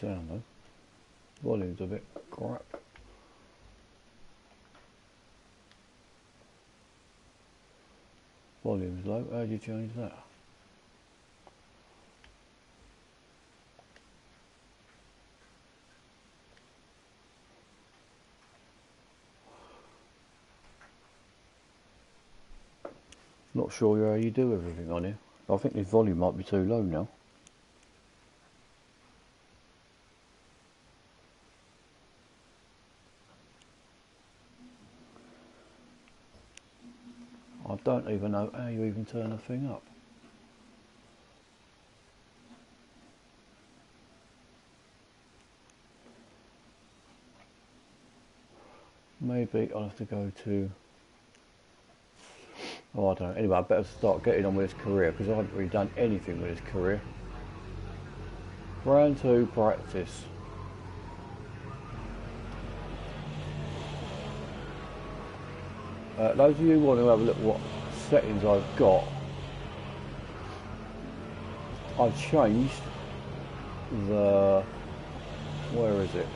sound though. Volume's a bit crap. Volume's low. How do you change that? Not sure how you do everything on here. I think this volume might be too low now. I don't even know how you even turn the thing up. Maybe I'll have to go to... Oh, I don't know. Anyway, I better start getting on with this career because I haven't really done anything with this career. Round 2 practice. Those of you who want to have a look at what settings I've got, I've changed the... Where is it?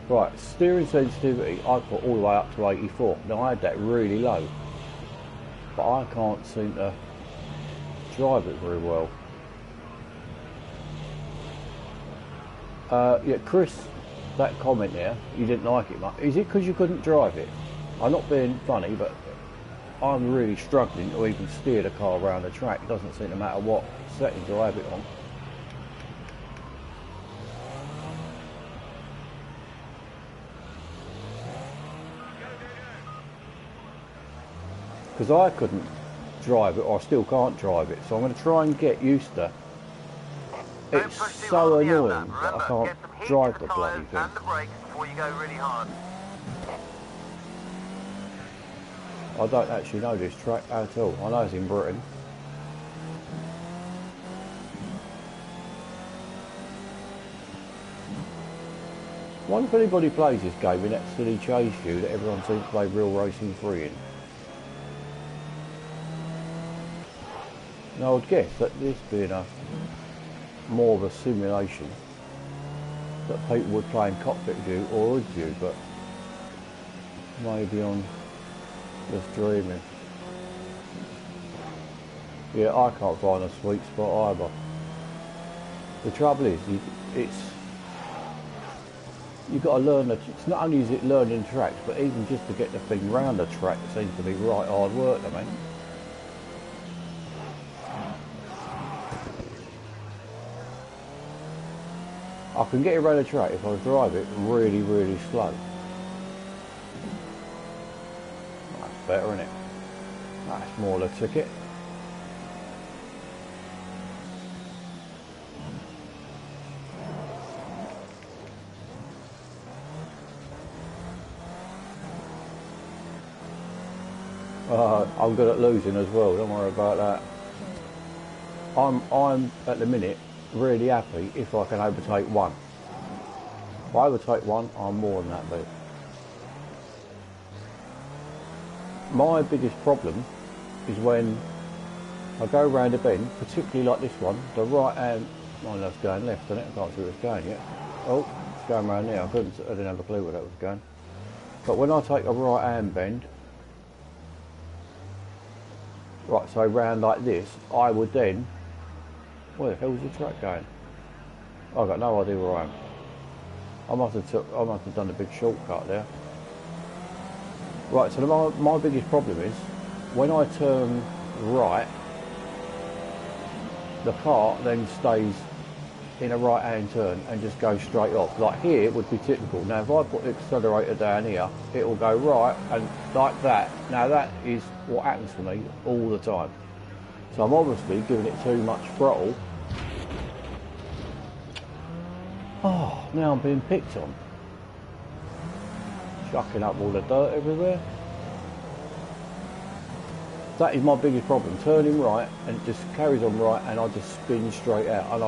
Right, steering sensitivity I put all the way up to 84. Now I had that really low, but I can't seem to drive it very well. Yeah, Chris, that comment there, you didn't like it much. Is it because you couldn't drive it? I'm not being funny, but I'm really struggling to even steer the car around the track. It doesn't seem to matter what settings I have it on. Because I couldn't drive it, or I still can't drive it, so I'm going to try and get used to. It's so annoying that I can't drive the bloody thing. I don't actually know this track at all. I know it's in Britain. I wonder if anybody plays this game in that silly chase view that everyone seems to play Real Racing 3 in. Now I would guess that this being more of a simulation, that people would play in cockpit view or hood view, but maybe I'm just dreaming. Yeah, I can't find a sweet spot either. The trouble is, you've got to learn that. It's not only is it learning tracks, but even just to get the thing round the track seems to be right hard work, I mean. I can get it around the track if I drive it really, really slow. That's better, isn't it? That's more the ticket. I'm good at losing as well, don't worry about that. I'm at the minute really happy if I can overtake one. If I overtake one, I'm more than happy. My biggest problem is when I go around a bend, particularly like this one, the right hand, oh, that's going left, isn't it? I can't see where it's going yet. Oh, it's going around there. I didn't have a clue where that was going. But when I take a right hand bend, right, so round like this, I would then, where the hell is the track going? I've got no idea where I am. I must have done a big shortcut there. Right, so my biggest problem is when I turn right, the car then stays in a right hand turn and just goes straight off. Like here it would be typical. Now if I put the accelerator down here, it will go right and like that. Now that is what happens to me all the time. So I'm obviously giving it too much throttle. Oh, now I'm being picked on. Chucking up all the dirt everywhere. That is my biggest problem, turning right and it just carries on right and I just spin straight out and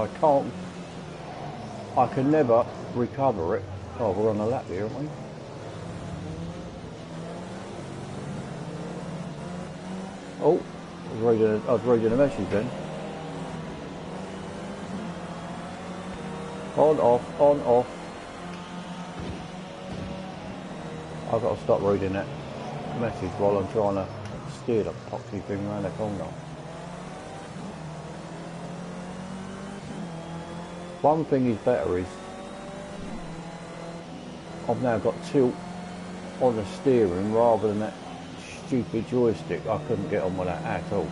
I can never recover it. Oh, we're on a lap here, aren't we? Oh, I was reading a message then. On, off, on, off. I've got to stop reading that message while I'm trying to steer the poxy thing around the corner. One thing is better is I've now got tilt on the steering rather than that stupid joystick. I couldn't get on with that at all.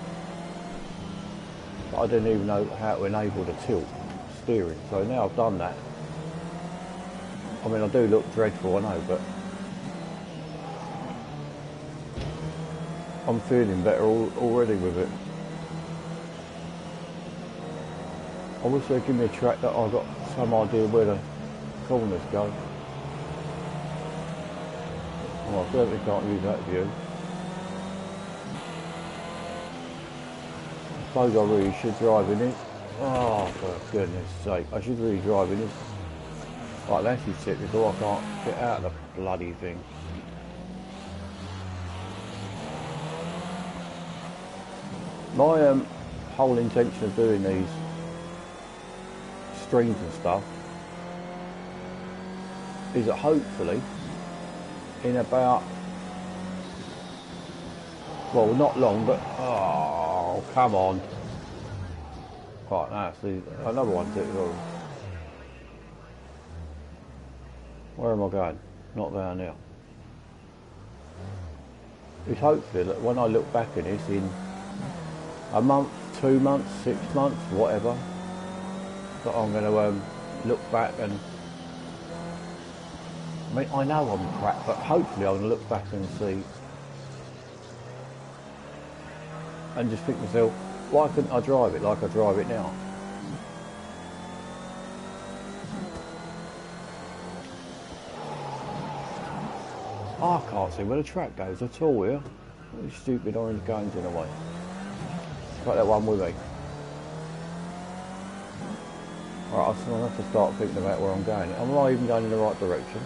I didn't even know how to enable the tilt steering, so now I've done that. I mean, I do look dreadful, I know, but I'm feeling better already with it. I wish they'd give me a track that I've got some idea where the corners go. Well, I certainly can't use that view. I suppose I really should drive in it. Oh, for goodness sake, I should really drive in this. Like, that's actually typical, I can't get out of the bloody thing. My whole intention of doing these streams and stuff is that hopefully in about, well, not long, but oh, come on. Right, now see another one typical. Where am I going? Not down there. It's hopefully that when I look back at this in a month, 2 months, 6 months, whatever, that I'm going to look back and, I mean, I know I'm crap, but hopefully I'm going to look back and see and just think to myself, why couldn't I drive it like I drive it now? I can't see where the track goes at all here. These stupid orange cones in the way. Got that one with me. Alright, I'll have to start thinking about where I'm going. Am I even going in the right direction?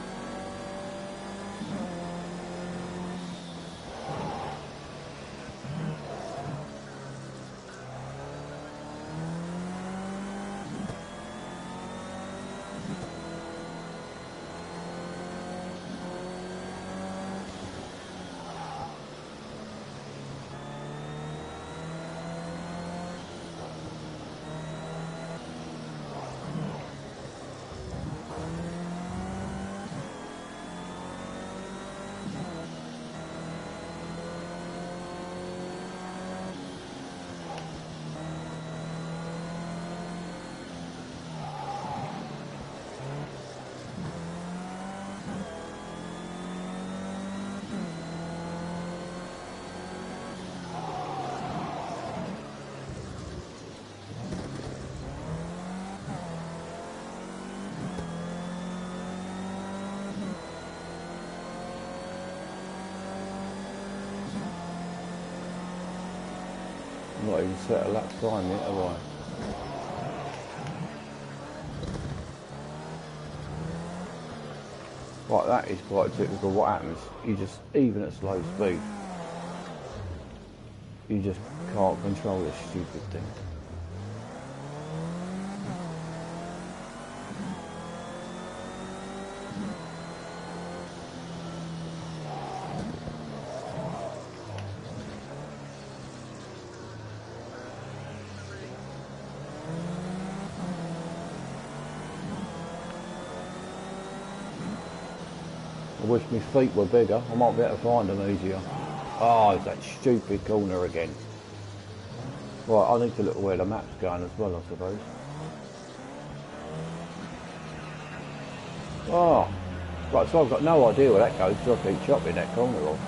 I'm not even set a lap time yet, have I? Right, that is quite typical. What happens, you just, even at slow speed, you just can't control this stupid thing. I wish my feet were bigger, I might be able to find them easier. Oh, it's that stupid corner again. Right, I need to look at where the map's going as well, I suppose. Oh, right, so I've got no idea where that goes, so I keep chopping that corner off.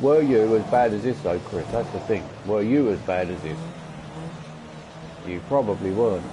Were you as bad as this though, Chris? That's the thing. Were you as bad as this? You probably weren't.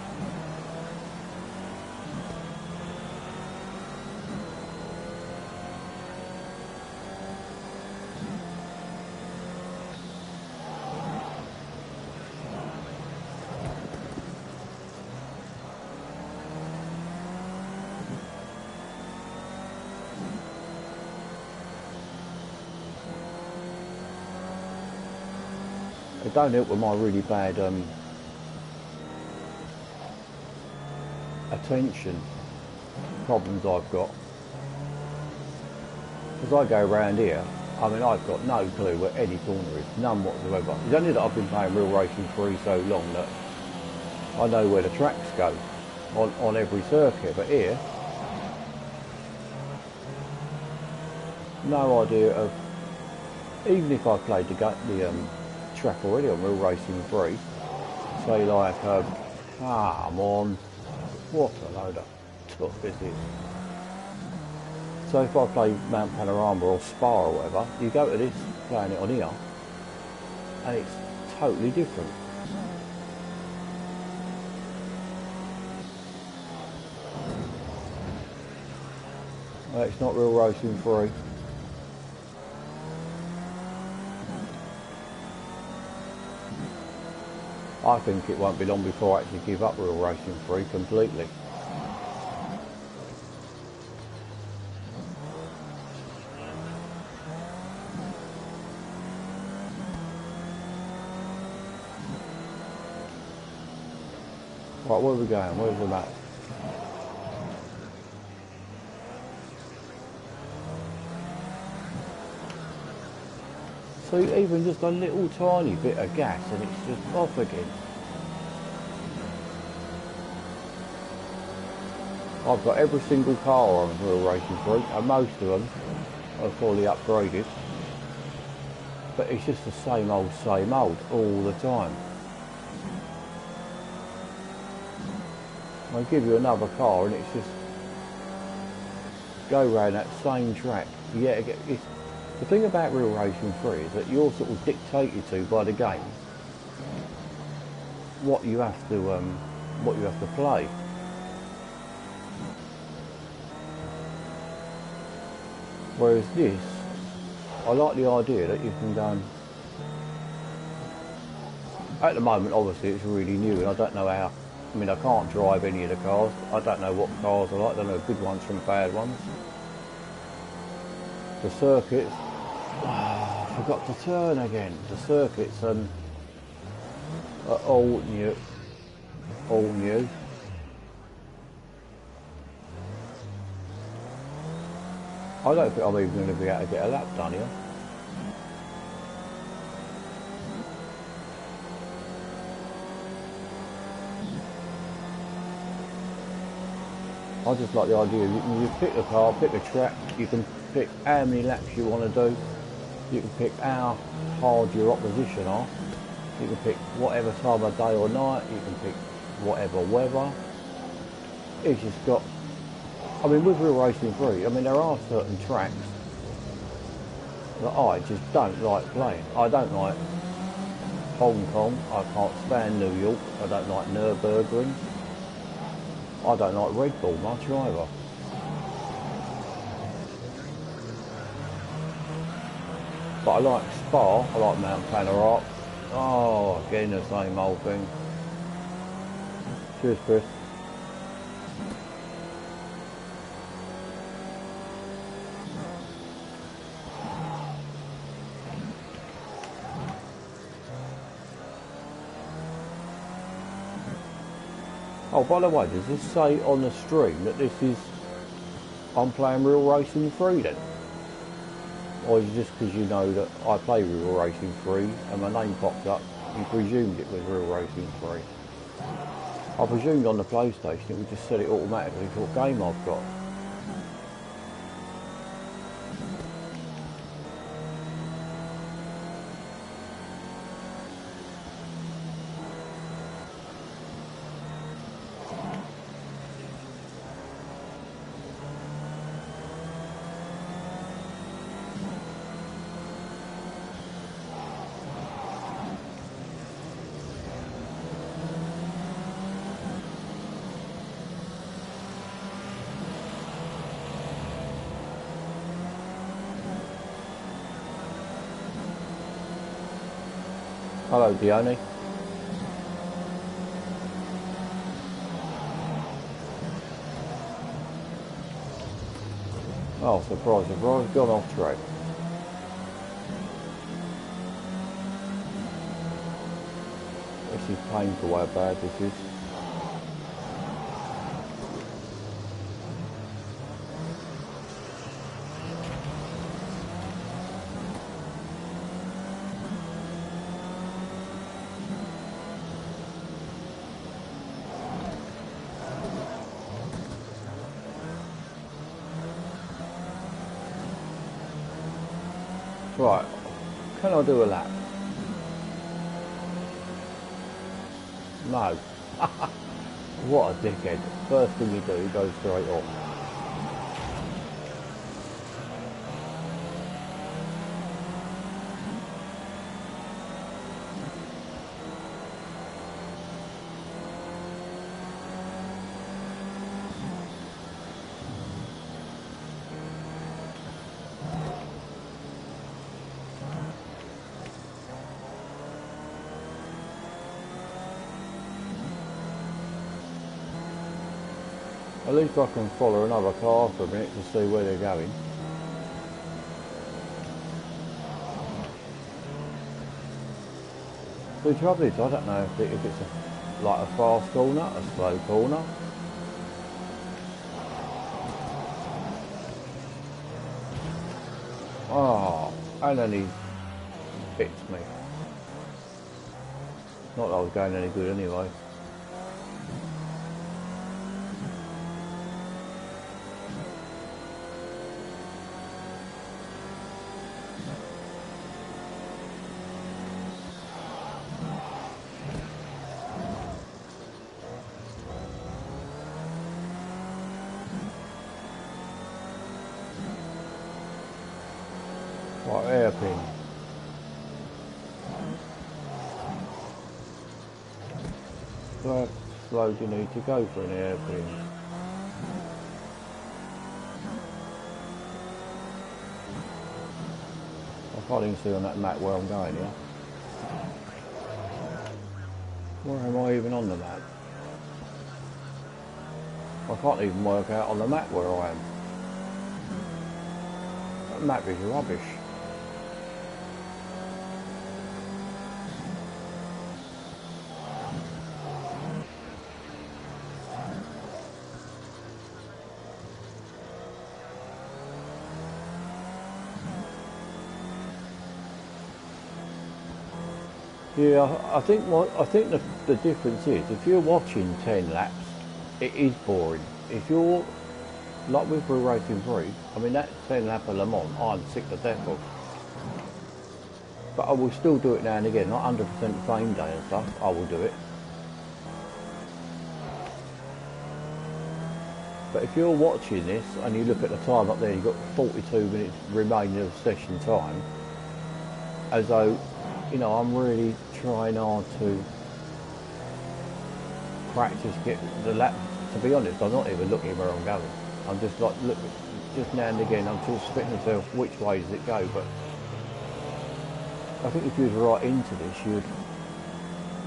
It don't help with my really bad attention problems I've got. As I go around here, I mean, I've got no clue where any corner is, none whatsoever. It's only that I've been playing Real Racing 3 so long that I know where the tracks go on every circuit, but here, no idea of, even if I played the track already on Real Racing 3, say like, come on, what a load of stuff this is. So if I play Mount Panorama or Spa or whatever, you go to this, playing it on here, and it's totally different. It's not Real Racing 3. I think it won't be long before I actually give up Real Racing 3 completely. Right, where are we going? Where's the map? So even just a little tiny bit of gas and it's just off again. I've got every single car on Real Racing 3 and most of them are fully upgraded. But it's just the same old all the time. I'll give you another car and it's just go around that same track. Yeah, the thing about Real Racing 3 is that you're sort of dictated to by the game what you have to play. Whereas this, I like the idea that you can go and, at the moment obviously it's really new and I don't know how, I mean I can't drive any of the cars, I don't know what cars are like, I don't know good ones from bad ones. The circuits, I forgot to turn again. The circuits are all new. I don't think I'm even going to be able to get a lap done here. I just like the idea, you pick a car, pick a track, you can pick how many laps you want to do, you can pick how hard your opposition are, you can pick whatever time of day or night, you can pick whatever weather. It's just got, I mean with Real Racing 3, I mean there are certain tracks that I just don't like playing. I don't like Hong Kong, I can't stand New York, I don't like Nürburgring. I don't like Red Bull much either. But I like Spa, I like Mount Panorama. Oh, again the same old thing. Cheers, Chris. Oh, by the way, does this say on the stream that this is, I'm playing Real Racing 3 then? Or is it just because you know that I play Real Racing 3 and my name popped up, you presumed it was Real Racing 3? I presumed on the PlayStation it would just set it automatically for what game I've got. Hello, Dione. Oh, surprise, surprise, gone off track. This is painful how bad this is. Right, can I do a lap? No. What a dickhead. First thing you do, you go straight off. At least I can follow another car for a minute to see where they're going. The trouble is, I don't know if it's like a fast corner, a slow corner. Oh, and then he hits me. Not that I was going any good anyway. Right, hairpin. How slow do you need to go for an hairpin? I can't even see on that map where I'm going here. Where am I even on the map? I can't even work out on the map where I am. That map is rubbish. Yeah, I think the difference is if you're watching 10 laps, it is boring. If you're like with Real Racing 3, I mean that 10 lap of Le Mans, I'm sick to death of. But I will still do it now and again, not 100% fame day and stuff. I will do it. But if you're watching this and you look at the time up there, you've got 42 minutes remaining of session time, as though, you know, I'm really trying hard to practice, get the lap. To be honest, I'm not even looking where I'm going. I'm just like, look, just now and again, I'm just spitting myself, which way does it go? But I think if you was right into this,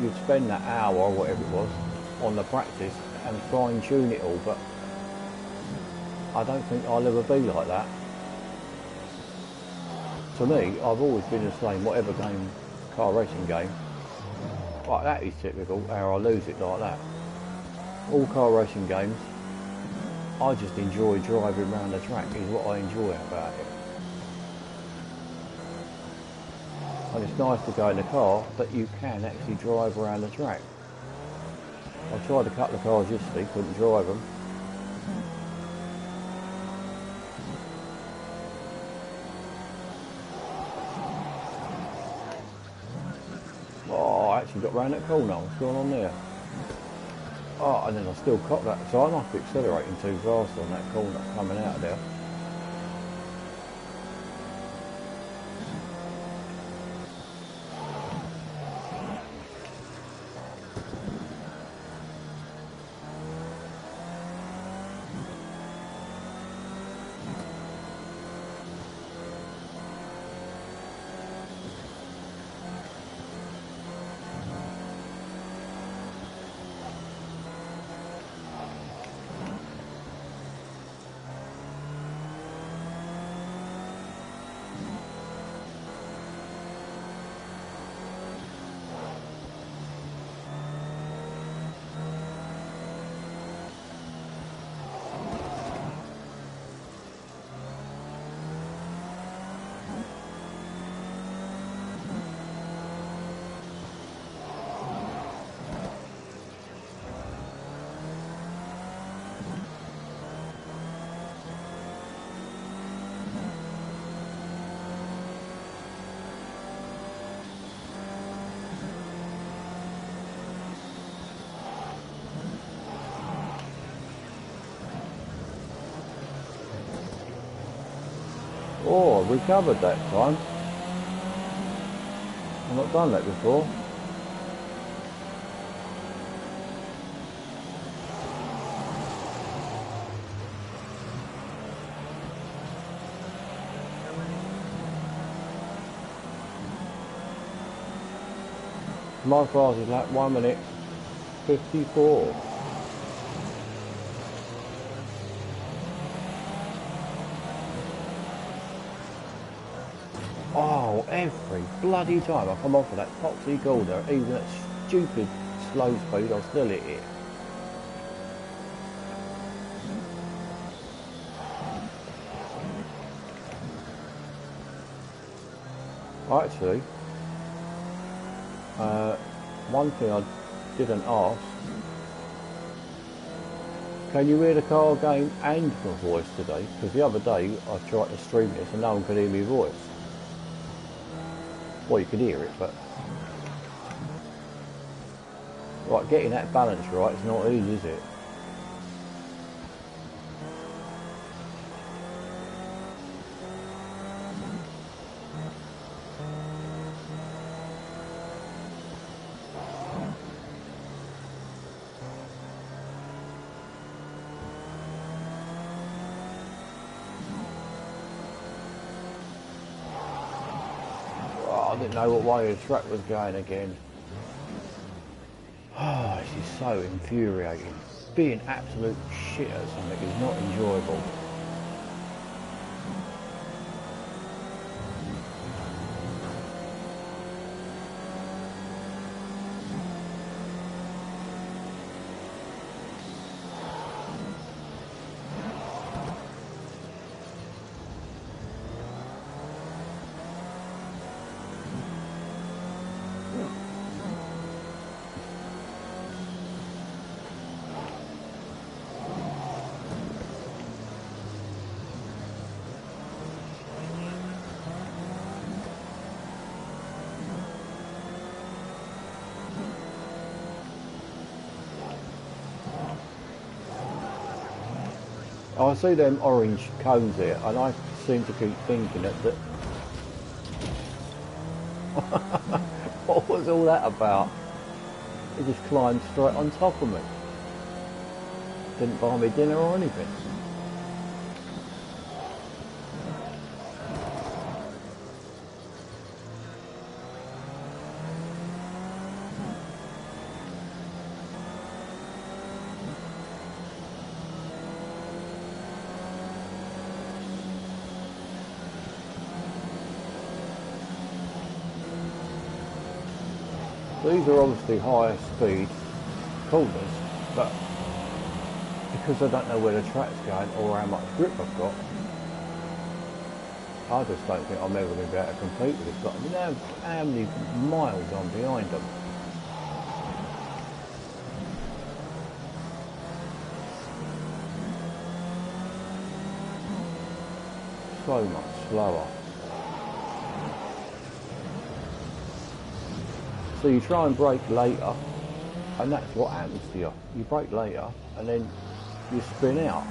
you'd spend that hour or whatever it was on the practice and fine tune it all. But I don't think I'll ever be like that. To me, I've always been the same, whatever game, car racing game. Like that is typical, how I lose it like that. All car racing games, I just enjoy driving around the track, is what I enjoy about it. And it's nice to go in the car that you can actually drive around the track. I tried a couple of cars yesterday, couldn't drive them. Oh, I actually got round that corner. What's going on there? Oh, and then I still caught that. So I must be accelerating too fast on that corner coming out of there. Oh, I recovered that time. I've not done that before. My fast is like 1 minute 54. Oh, every bloody time I come off of that Foxy Golder, even at stupid slow speed, I'll still hit it. Actually, one thing I didn't ask, can you hear the car game and my voice today? Because the other day I tried to stream this and no one could hear my voice. Well, you could hear it, but right, getting that balance right is not easy, is it? I didn't know what way the track was going again. Oh, this is so infuriating. Being absolute shit at something is not enjoyable. I see them orange cones here, and I seem to keep thinking that what was all that about? It just climbed straight on top of me. Didn't buy me dinner or anything. These are obviously higher speed corners, but because I don't know where the track's going or how much grip I've got, I just don't think I'm ever going to be able to compete with it. But I mean, how many miles I'm behind them? So much slower. So you try and brake later, and that's what happens to you. You brake later, and then you spin out.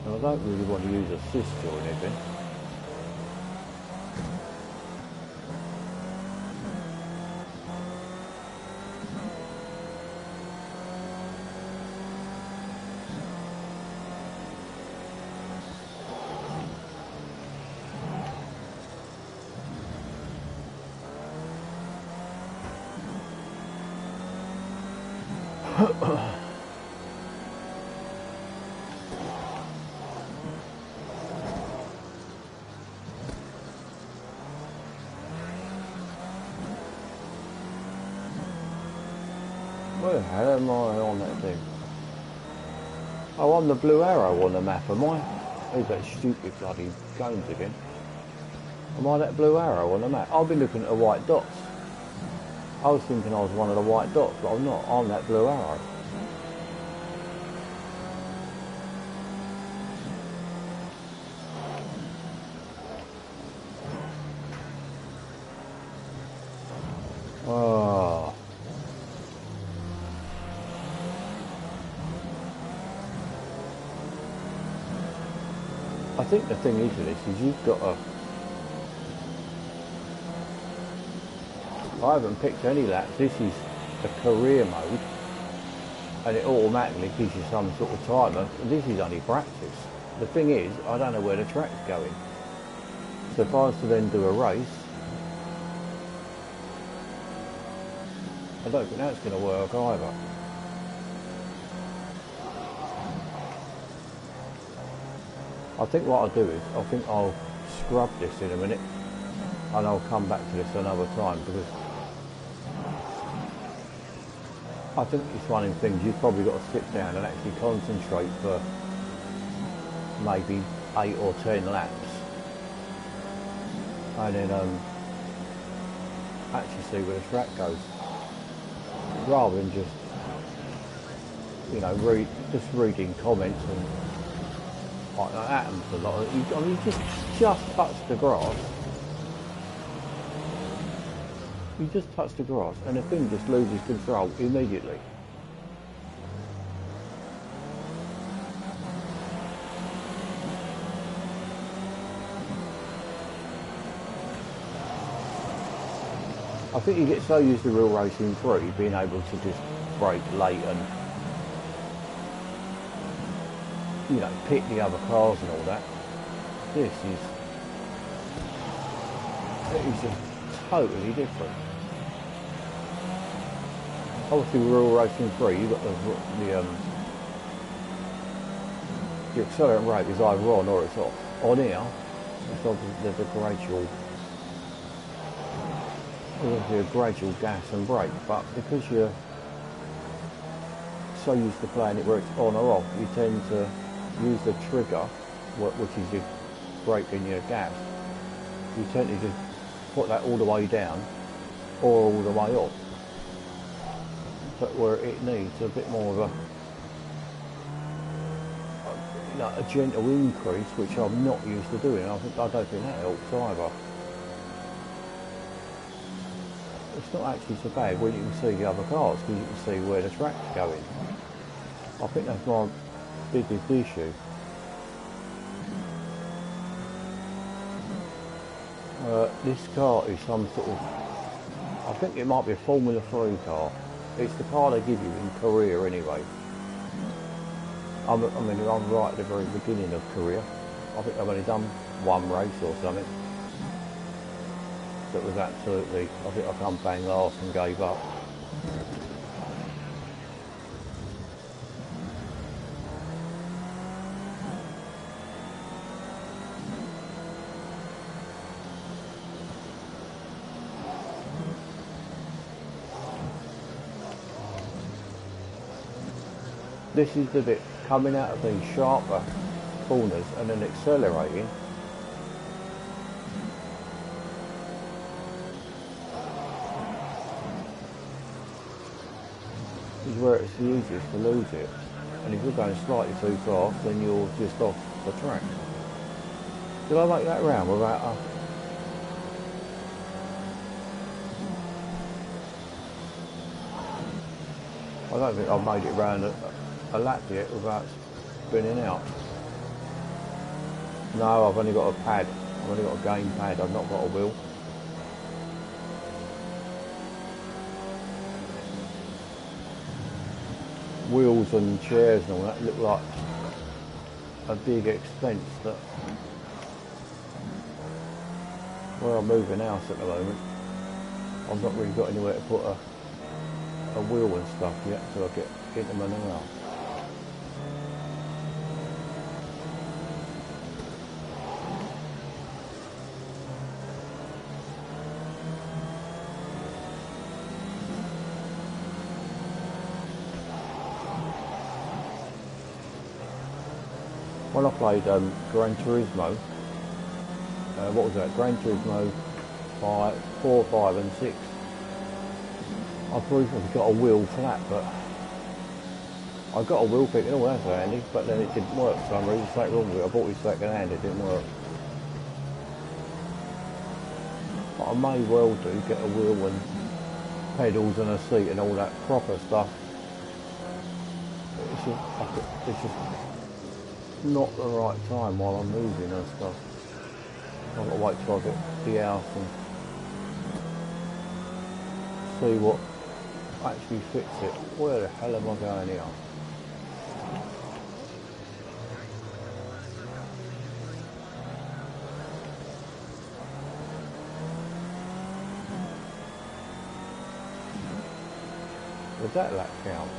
And I don't really want to use assist or anything. Where the hell am I on that thing? Oh, I'm the blue arrow on the map, am I? Who's that stupid bloody cones again? Am I that blue arrow on the map? I've been looking at the white dots. I was thinking I was one of the white dots, but I'm not. I'm that blue arrow. Oh. I think the thing is with this is you've got to... I haven't picked any laps. This is the career mode, and it automatically gives you some sort of timer. This is only practice. The thing is, I don't know where the track's going. So if I was to then do a race, I don't think that's going to work either. I think what I'll do is, I think I'll scrub this in a minute, and I'll come back to this another time, because I think it's one of the things you've probably got to sit down and actually concentrate for maybe 8 or 10 laps, and then actually see where the track goes, rather than just, you know, reading comments and like that happens a lot. I mean, you just touch the grass. You just touch the grass and the thing just loses control immediately. I think you get so used to Real Racing 3 being able to just brake late and, you know, pit the other cars and all that. This is, it is just totally different. Obviously Real Racing 3, you've got the accelerating rate is either on or it's off. On here, it's obviously the gradual, obviously a gradual gas and brake, but because you're so used to playing it where it's on or off, you tend to use the trigger, which is your brake and your gas. You tend to just put that all the way down or all the way up, but where it needs a bit more of a gentle increase, which I'm not used to doing. I don't think that helps either. It's not actually so bad when you can see the other cars, because you can see where the track's going. I think that's my biggest issue. This car is some sort of, I think it might be a Formula 3 car. It's the car they give you in Korea anyway. I mean, I'm right at the very beginning of Korea. I think I've only done one race or something. That was absolutely, I think I come bang last and gave up. This is the bit coming out of these sharper corners and then accelerating. Is where it's the easiest to lose it. And if you're going slightly too fast, then you're just off the track. Did I make that round without a... I don't think I've made it round a lap yet without spinning out. No, I've only got a pad. I've only got a game pad. I've not got a wheel. Wheels and chairs and all that look like a big expense. That where I'm moving house at the moment, I've not really got anywhere to put a wheel and stuff yet, so I get into my new house. When I played Gran Turismo, what was that? Gran Turismo 4, 5 and 6. I briefly got a wheel flat, but I got a wheel pick and all that's handy, but then it didn't work for some reason. Something wrong with it. I bought it second hand, it didn't work. But I may well do get a wheel and pedals and a seat and all that proper stuff. It's just not the right time while I'm moving and stuff. I've got to wait till I get the house and see what actually fits it. Where the hell am I going here? Does that count?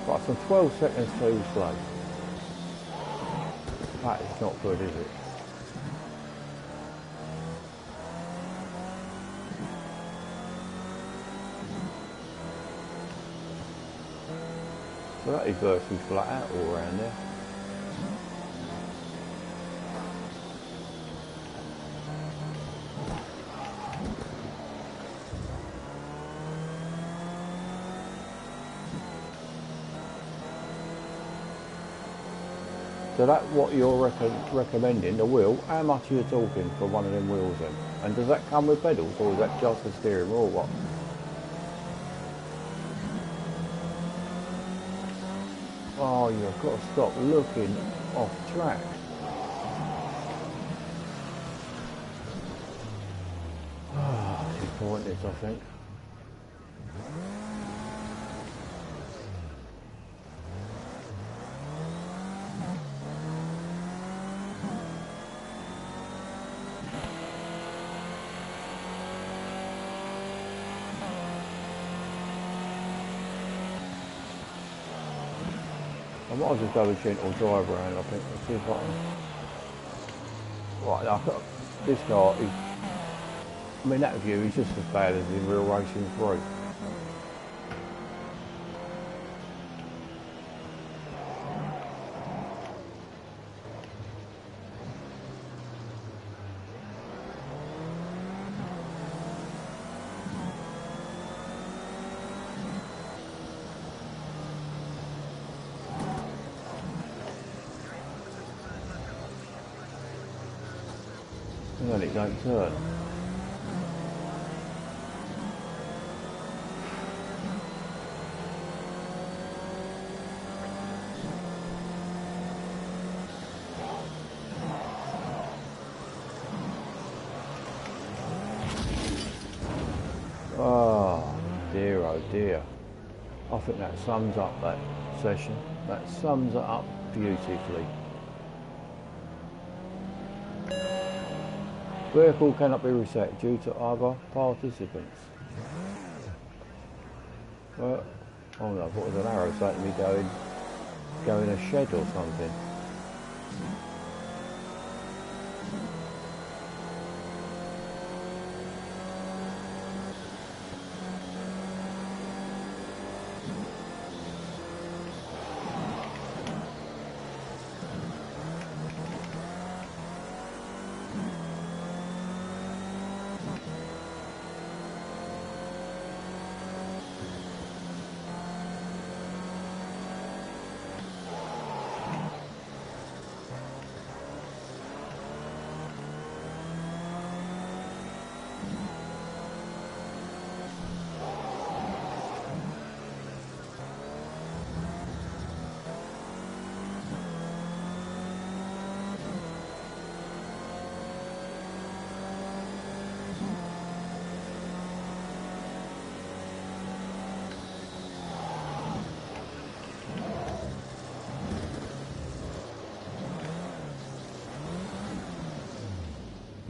Right, so 12 seconds too slow. That is not good, is it? So that is virtually flat out all around there. So that's what you're recommending, the wheel. How much are you talking for one of them wheels then? And does that come with pedals or is that just the steering wheel or what? Oh, you've got to stop looking off track. Ah, it's pointless, I think. I might as well go a gentle drive around, I think. Let's see if I can. Right, now, this car is, I mean, that view is just as bad as in real racing 3. And then it don't turn. Oh dear. I think that sums up that session. That sums it up beautifully. Vehicle cannot be reset due to other participants. Well, oh no, I thought it was an arrow saying me go in a shed or something.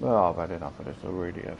Well, I've had enough of this, I really have.